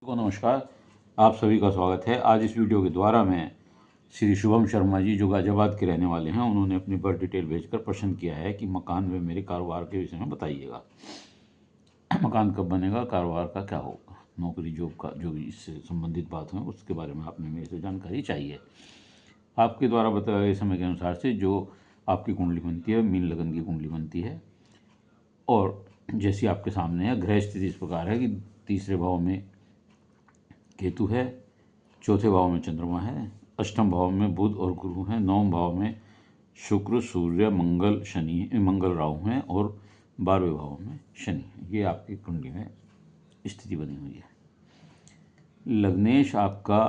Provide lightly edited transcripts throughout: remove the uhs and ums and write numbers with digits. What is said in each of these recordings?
को नमस्कार। आप सभी का स्वागत है। आज इस वीडियो के द्वारा मैं श्री शुभम शर्मा जी जो गाजियाबाद के रहने वाले हैं, उन्होंने अपनी बर्थ डिटेल भेजकर प्रश्न किया है कि मकान में मेरे कारोबार के विषय में बताइएगा। मकान कब बनेगा, कारोबार का क्या होगा, नौकरी जॉब का जो भी इससे संबंधित बात है उसके बारे में आपने मेरे से जानकारी चाहिए। आपके द्वारा बताए गए समय के अनुसार से जो आपकी कुंडली बनती है, मीन लगन की कुंडली बनती है, और जैसी आपके सामने है ग्रह स्थिति इस प्रकार है कि तीसरे भाव में केतु है, चौथे भाव में चंद्रमा है, अष्टम भाव में बुध और गुरु हैं, नवम भाव में शुक्र सूर्य मंगल राहु हैं, और 12वें भाव में शनि। ये आपकी कुंडली में स्थिति बनी हुई है। लग्नेश आपका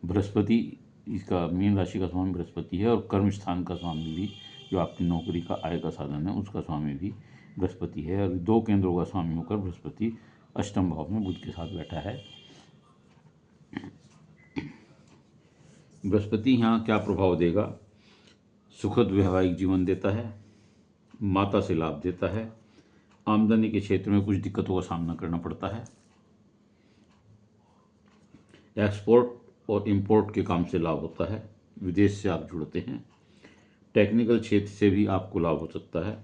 बृहस्पति, इसका मीन राशि का स्वामी बृहस्पति है, और कर्म स्थान का स्वामी भी, जो आपकी नौकरी का आय का साधन है, उसका स्वामी भी बृहस्पति है, और दो केंद्रों का स्वामी होकर बृहस्पति अष्टम भाव में बुध के साथ बैठा है। बृहस्पति यहाँ क्या प्रभाव देगा? सुखद वैवाहिक जीवन देता है, माता से लाभ देता है, आमदनी के क्षेत्र में कुछ दिक्कतों का सामना करना पड़ता है, एक्सपोर्ट और इंपोर्ट के काम से लाभ होता है, विदेश से आप जुड़ते हैं, टेक्निकल क्षेत्र से भी आपको लाभ हो सकता है,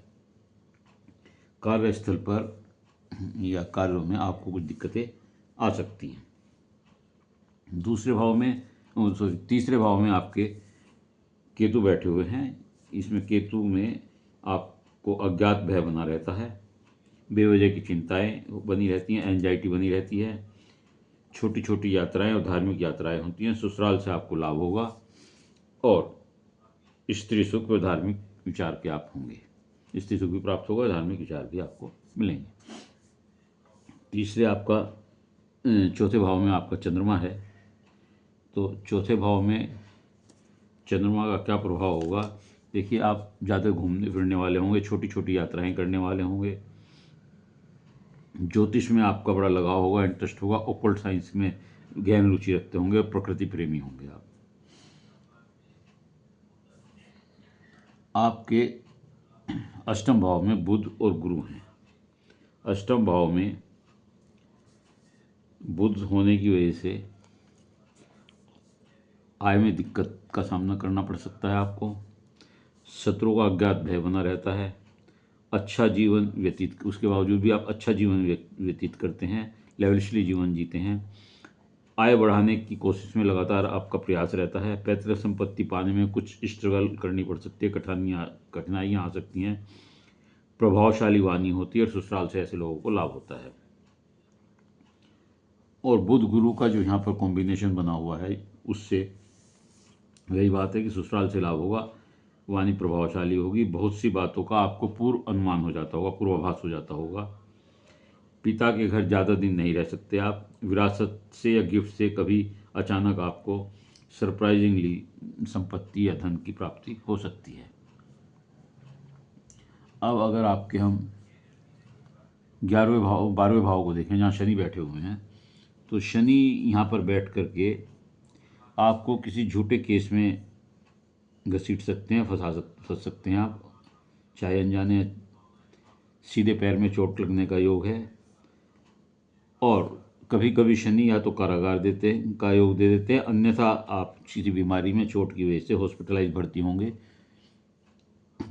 कार्यस्थल पर या कार्यों में आपको कुछ दिक्कतें आ सकती हैं। तीसरे भाव में आपके केतु बैठे हुए हैं। इसमें केतु में आपको अज्ञात भय बना रहता है, बेवजह की चिंताएं बनी रहती हैं, एंजाइटी बनी रहती है, छोटी छोटी यात्राएं और धार्मिक यात्राएं होती हैं। ससुराल से आपको लाभ होगा, और स्त्री सुख व धार्मिक विचार के आप होंगे। स्त्री सुख भी प्राप्त होगा, धार्मिक विचार भी आपको मिलेंगे। तीसरे आपका चौथे भाव में आपका चंद्रमा है, तो चौथे भाव में चंद्रमा का क्या प्रभाव होगा? देखिए, आप ज़्यादा घूमने फिरने वाले होंगे, छोटी छोटी यात्राएं करने वाले होंगे, ज्योतिष में आपका बड़ा लगाव होगा, इंटरेस्ट होगा, ओकल्ट साइंस में गहन रुचि रखते होंगे, प्रकृति प्रेमी होंगे आप। आपके अष्टम भाव में बुध और गुरु हैं। अष्टम भाव में बुध होने की वजह से आय में दिक्कत का सामना करना पड़ सकता है आपको। शत्रुओं का अज्ञात भय बना रहता है। अच्छा जीवन व्यतीत, उसके बावजूद भी आप अच्छा जीवन व्यतीत करते हैं, लेविशली जीवन जीते हैं। आय बढ़ाने की कोशिश में लगातार आपका प्रयास रहता है। पैतृक संपत्ति पाने में कुछ स्ट्रगल करनी पड़ सकती है, कठिनाइयाँ आ सकती हैं। प्रभावशाली वाणी होती है, और ससुराल से ऐसे लोगों को लाभ होता है। और बुध गुरु का जो यहाँ पर कॉम्बिनेशन बना हुआ है, उससे वही बात है कि ससुराल से लाभ होगा, वाणी प्रभावशाली होगी, बहुत सी बातों का आपको पूर्व अनुमान हो जाता होगा, पूर्वाभास हो जाता होगा। पिता के घर ज़्यादा दिन नहीं रह सकते आप। विरासत से या गिफ्ट से कभी अचानक आपको सरप्राइजिंगली संपत्ति या धन की प्राप्ति हो सकती है। अब अगर आपके हम 12वें भाव को देखें, जहाँ शनि बैठे हुए हैं, तो शनि यहाँ पर बैठ करके आपको किसी झूठे केस में घसीट सकते हैं, फंस सकते हैं आप, चाहे अनजाने। सीधे पैर में चोट लगने का योग है, और कभी कभी शनि या तो कारागार का योग दे देते हैं, अन्यथा आप किसी बीमारी में चोट की वजह से हॉस्पिटलाइज भर्ती होंगे।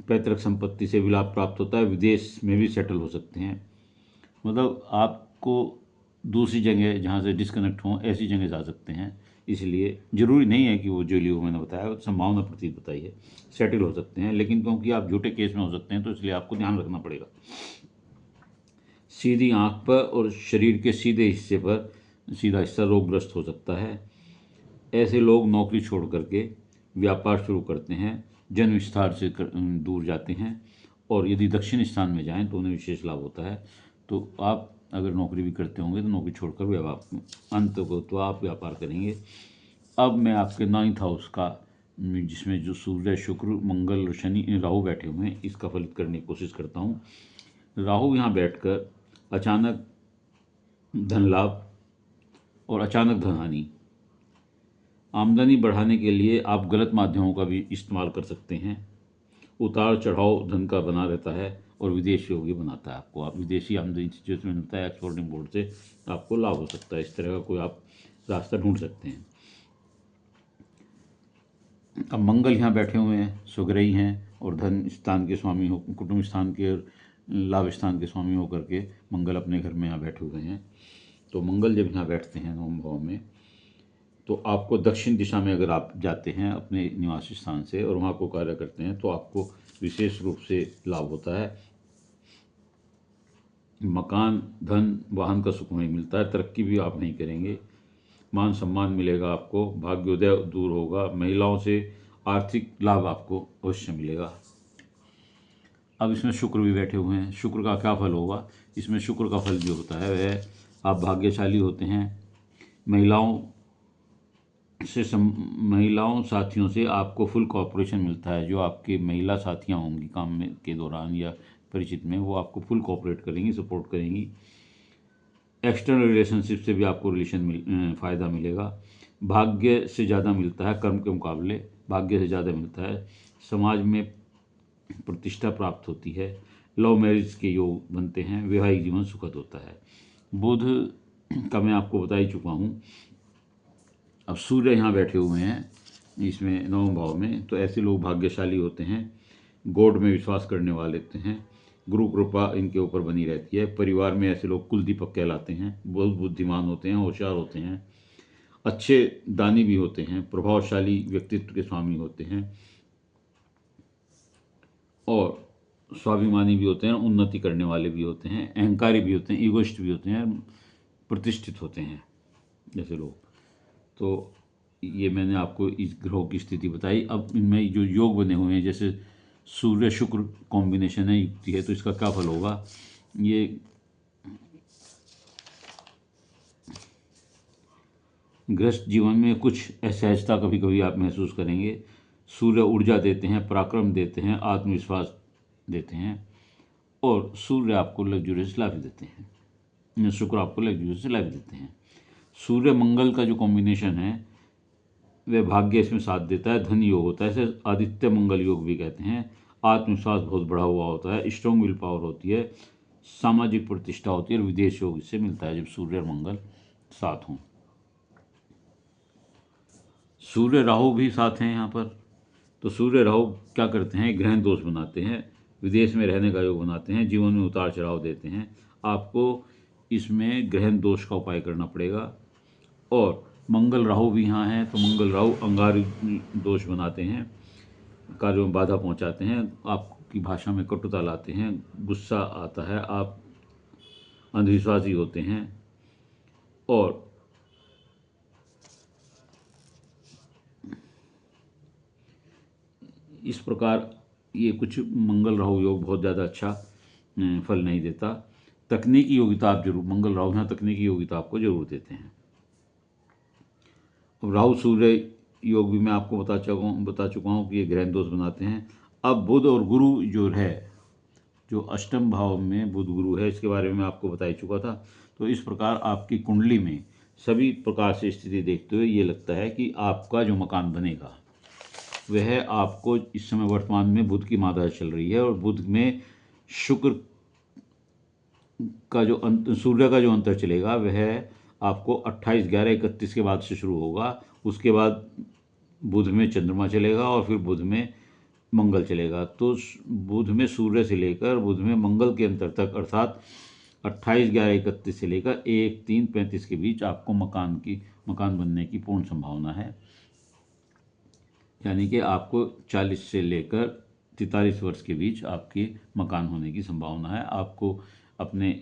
पैतृक संपत्ति से भी लाभ प्राप्त होता है, विदेश में भी सेटल हो सकते हैं। मतलब आपको दूसरी जगह जहाँ से डिस्कनेक्ट हों, ऐसी जगह जा सकते हैं। इसलिए ज़रूरी नहीं है कि वो जो लियो मैंने बताया, संभावना प्रतीत बताई है, सेटल हो सकते हैं, लेकिन क्योंकि आप झूठे केस में हो सकते हैं, तो इसलिए आपको ध्यान रखना पड़ेगा। सीधी आंख पर और शरीर के सीधे हिस्से पर सीधा हिस्सा रोगग्रस्त हो सकता है। ऐसे लोग नौकरी छोड़ करके व्यापार शुरू करते हैं, जन विस्तार से दूर जाते हैं, और यदि दक्षिण स्थान में जाएं तो उन्हें विशेष लाभ होता है। तो आप अगर नौकरी भी करते होंगे तो नौकरी छोड़कर तो आप व्यापार करेंगे। अब मैं आपके 9th हाउस का, जिसमें जो सूर्य शुक्र मंगल और शनि राहु बैठे हुए हैं, इसका फलित करने की कोशिश करता हूँ। राहु यहाँ बैठकर अचानक धन लाभ और अचानक धन हानि। आमदनी बढ़ाने के लिए आप गलत माध्यमों का भी इस्तेमाल कर सकते हैं। उतार चढ़ाव धन का बना रहता है, और विदेश योग्य बनाता है आपको। आप विदेशी आमदनी से जो मिलता है एक्सपोर्ट इम्पोर्ट से आपको लाभ हो सकता है। इस तरह का कोई आप रास्ता ढूंढ सकते हैं। अब मंगल यहाँ बैठे हुए हैं, सुग्रही हैं और धन स्थान के स्वामी हो, कुटुंब स्थान के और लाभ स्थान के स्वामी होकर के मंगल अपने घर में यहाँ बैठे हुए हैं। तो मंगल जब यहाँ बैठते हैं नवम भाव में, तो आपको दक्षिण दिशा में अगर आप जाते हैं अपने निवास स्थान से और वहाँ को कार्य करते हैं तो आपको विशेष रूप से लाभ होता है। मकान, धन, वाहन का सुख वहीं मिलता है। तरक्की भी आप नहीं करेंगे। मान सम्मान मिलेगा आपको। भाग्योदय दूर होगा। महिलाओं से आर्थिक लाभ आपको अवश्य मिलेगा। अब इसमें शुक्र भी बैठे हुए हैं। शुक्र का क्या फल होगा? इसमें शुक्र का फल जो होता है वह आप भाग्यशाली होते हैं। महिलाओं साथियों से आपको फुल कॉपरेशन मिलता है। जो आपके महिला साथियां होंगी काम में के दौरान या परिचित में, वो आपको फुल कॉपरेट करेंगी, सपोर्ट करेंगी। एक्सटर्नल रिलेशनशिप से भी आपको फ़ायदा मिलेगा। भाग्य से ज़्यादा मिलता है, कर्म के मुकाबले भाग्य से ज़्यादा मिलता है। समाज में प्रतिष्ठा प्राप्त होती है। लव मैरिज के योग बनते हैं। वैवाहिक जीवन सुखद होता है। बुध का मैं आपको बता ही चुका हूँ। अब सूर्य यहाँ बैठे हुए हैं इसमें नवम भाव में, तो ऐसे लोग भाग्यशाली होते हैं। गॉड में विश्वास करने वाले होते हैं। गुरु कृपा इनके ऊपर बनी रहती है। परिवार में ऐसे लोग कुल दीपक कहलाते हैं। बहुत बुद्धिमान होते हैं, होशियार होते हैं, अच्छे दानी भी होते हैं, प्रभावशाली व्यक्तित्व के स्वामी होते हैं और स्वाभिमानी भी होते हैं, उन्नति करने वाले भी होते हैं, अहंकारी भी होते हैं, ईगोइस्ट भी होते हैं, प्रतिष्ठित होते हैं जैसे लोग। तो ये मैंने आपको इस ग्रहों की स्थिति बताई। अब इनमें जो योग बने हुए हैं, जैसे सूर्य शुक्र कॉम्बिनेशन है, युक्ति है, तो इसका क्या फल होगा? ये गृहस्थ जीवन में कुछ असहजता कभी कभी आप महसूस करेंगे। सूर्य ऊर्जा देते हैं, पराक्रम देते हैं, आत्मविश्वास देते हैं और सूर्य आपको लग्जूरियस लाइफ देते हैं। शुक्र आपको लग्जूरियस लाइफ देते हैं। सूर्य मंगल का जो कॉम्बिनेशन है वह भाग्य इसमें साथ देता है। धन योग होता है, इसे आदित्य मंगल योग भी कहते हैं। आत्मविश्वास बहुत बढ़ा हुआ होता है। स्ट्रॉन्ग विल पावर होती है। सामाजिक प्रतिष्ठा होती है और विदेश योग इससे मिलता है जब सूर्य और मंगल साथ हों। सूर्य राहु भी साथ हैं यहाँ पर। तो सूर्य राहु क्या करते हैं? ग्रहण दोष बनाते हैं, विदेश में रहने का योग बनाते हैं, जीवन में उतार चढ़ाव देते हैं। आपको इसमें ग्रहण दोष का उपाय करना पड़ेगा। और मंगल राहु भी यहाँ हैं, तो मंगल राहु अंगारक दोष बनाते हैं, कार्यों में बाधा पहुँचाते हैं, आपकी भाषा में कटुता लाते हैं, गुस्सा आता है, आप अंधविश्वासी होते हैं और इस प्रकार ये कुछ मंगल राहु योग बहुत ज़्यादा अच्छा फल नहीं देता। तकनीकी योग्यता आप जरूर, मंगल राहु यहाँ तकनीकी योग्यता आपको जरूर देते हैं। राहु सूर्य योग भी मैं आपको बता चुका हूँ कि ये ग्रहण दोष बनाते हैं। अब बुध और गुरु जो है, जो अष्टम भाव में बुध गुरु है, इसके बारे में आपको बता ही चुका था। तो इस प्रकार आपकी कुंडली में सभी प्रकार से स्थिति देखते हुए ये लगता है कि आपका जो मकान बनेगा वह आपको इस समय वर्तमान में बुध की मादा चल रही है और बुध में शुक्र का जो सूर्य का जो अंतर चलेगा वह आपको 28/11/31 के बाद से शुरू होगा। उसके बाद बुध में चंद्रमा चलेगा और फिर बुध में मंगल चलेगा। तो बुध में सूर्य से लेकर बुध में मंगल के अंतर तक, अर्थात 28/11/31 से लेकर 1/3/35 के बीच आपको मकान बनने की पूर्ण संभावना है। यानी कि आपको 40 से लेकर 43 वर्ष के बीच आपके मकान होने की संभावना है। आपको अपने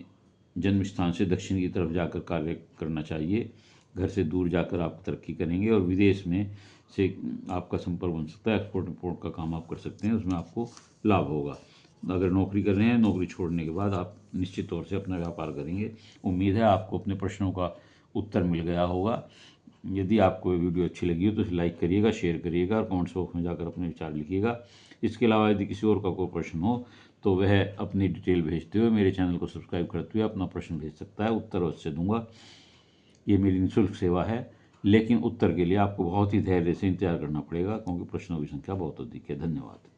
जन्म स्थान से दक्षिण की तरफ जाकर कार्य करना चाहिए। घर से दूर जाकर आप तरक्की करेंगे और विदेश में से आपका संपर्क बन सकता है। एक्सपोर्ट इंपोर्ट का काम आप कर सकते हैं, उसमें आपको लाभ होगा। अगर नौकरी कर रहे हैं, नौकरी छोड़ने के बाद आप निश्चित तौर से अपना व्यापार करेंगे। उम्मीद है आपको अपने प्रश्नों का उत्तर मिल गया होगा। यदि आपको ये वीडियो अच्छी लगी हो तो इसे लाइक करिएगा, शेयर करिएगा और कमेंट्स बॉक्स में जाकर अपने विचार लिखिएगा। इसके अलावा यदि किसी और का कोई प्रश्न हो तो वह अपनी डिटेल भेजते हुए मेरे चैनल को सब्सक्राइब करते हुए अपना प्रश्न भेज सकता है। उत्तर अवश्य दूंगा। ये मेरी निःशुल्क सेवा है, लेकिन उत्तर के लिए आपको बहुत ही धैर्य से इंतजार करना पड़ेगा क्योंकि प्रश्नों की संख्या बहुत अधिक है। धन्यवाद।